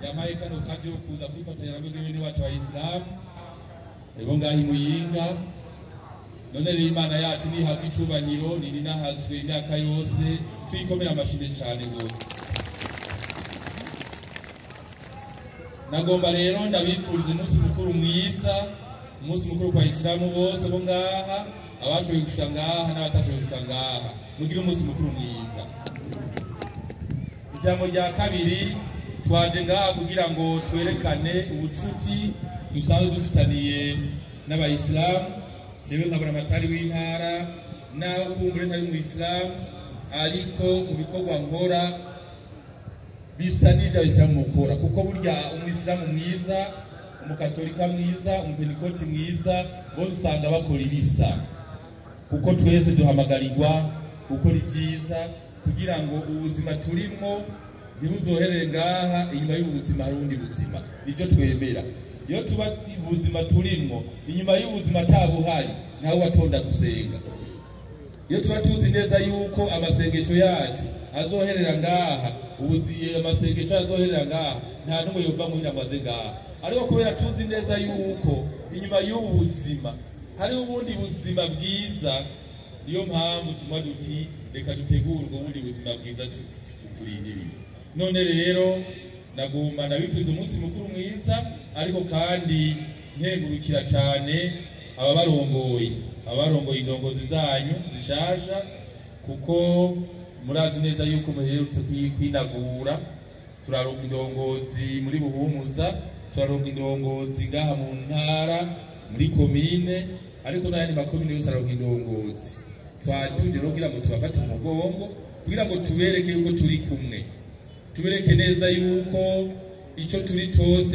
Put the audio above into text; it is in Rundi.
yamaye kano kajyo kuza kwifatanya na bene wacu wa Islam ebo ngahi Muyinga. None rero Imana yacu ni haga icubahiro ni ninahazwe imyaka yose twikomera amashimwe cyane gose. Nagomba rero ndabipfuriza umunsi mukuru mwiza, umunsi mukuru kwa Islamu bose bo ngaha, abashoboye gushika ngaha n'abatashoboye gushika ngaha, mugire umunsi mukuru mwiza. Ijambo rya kabiri, twaje ngaha kugira ngo twerekane ubucuti dusanzwe dufitaniye n'abayisilamu. Jewe nkabura amatari w'intara naho kumbure ntari mu Islam, ariko mu bikorwa nkora bisa n'ibyo abisilamu mukora, kuko burya umuyisilamu mwiza, umukatolika mwiza, umupentekoti mwiza bose usanga bakora ibisa, kuko twese duhamagarirwa gukora ibyiza kugira ngo ubuzima turimo ntibuzoherere ngaha, inyuma y'ubuzima hari ubundi buzima. Nibyo twemera. Iyo tuba ubuzima turimo inyuma y'ubuzima atabuhari naho watonda gusenga. Iyo tuba tuzi neza yuko amasengesho yacu azoherera ngaha, ubuziye amasengesho azoherera ngaha, nta numwe yova muhira maze ngaha. Ariko kubera tuzi neza yuko inyuma y'ubuzima hari ubundi buzima bwiza, niyo mpamvu tumwa duti reka dutegure ubwo bundi buzima bwiza tukurindiriye. None rero nagomba ndabipfuza umunsi mukuru mwiza, ariko kandi nkengurukira cyane abarongoye indongozi zanyu zishasha, kuko murazi neza yuko muherutse kwinagura. Turaronka indongozi muri Buhumuza, turaronka indongozi ngaha mu ntara muri komine, ariko n'ayandi makomine yose aronka indongozi. Twatuje rero kugira ngo tubafate umugongo, kugira ngo tubereke yuko turi kumwe, tubereke neza yuko icyo turi cyose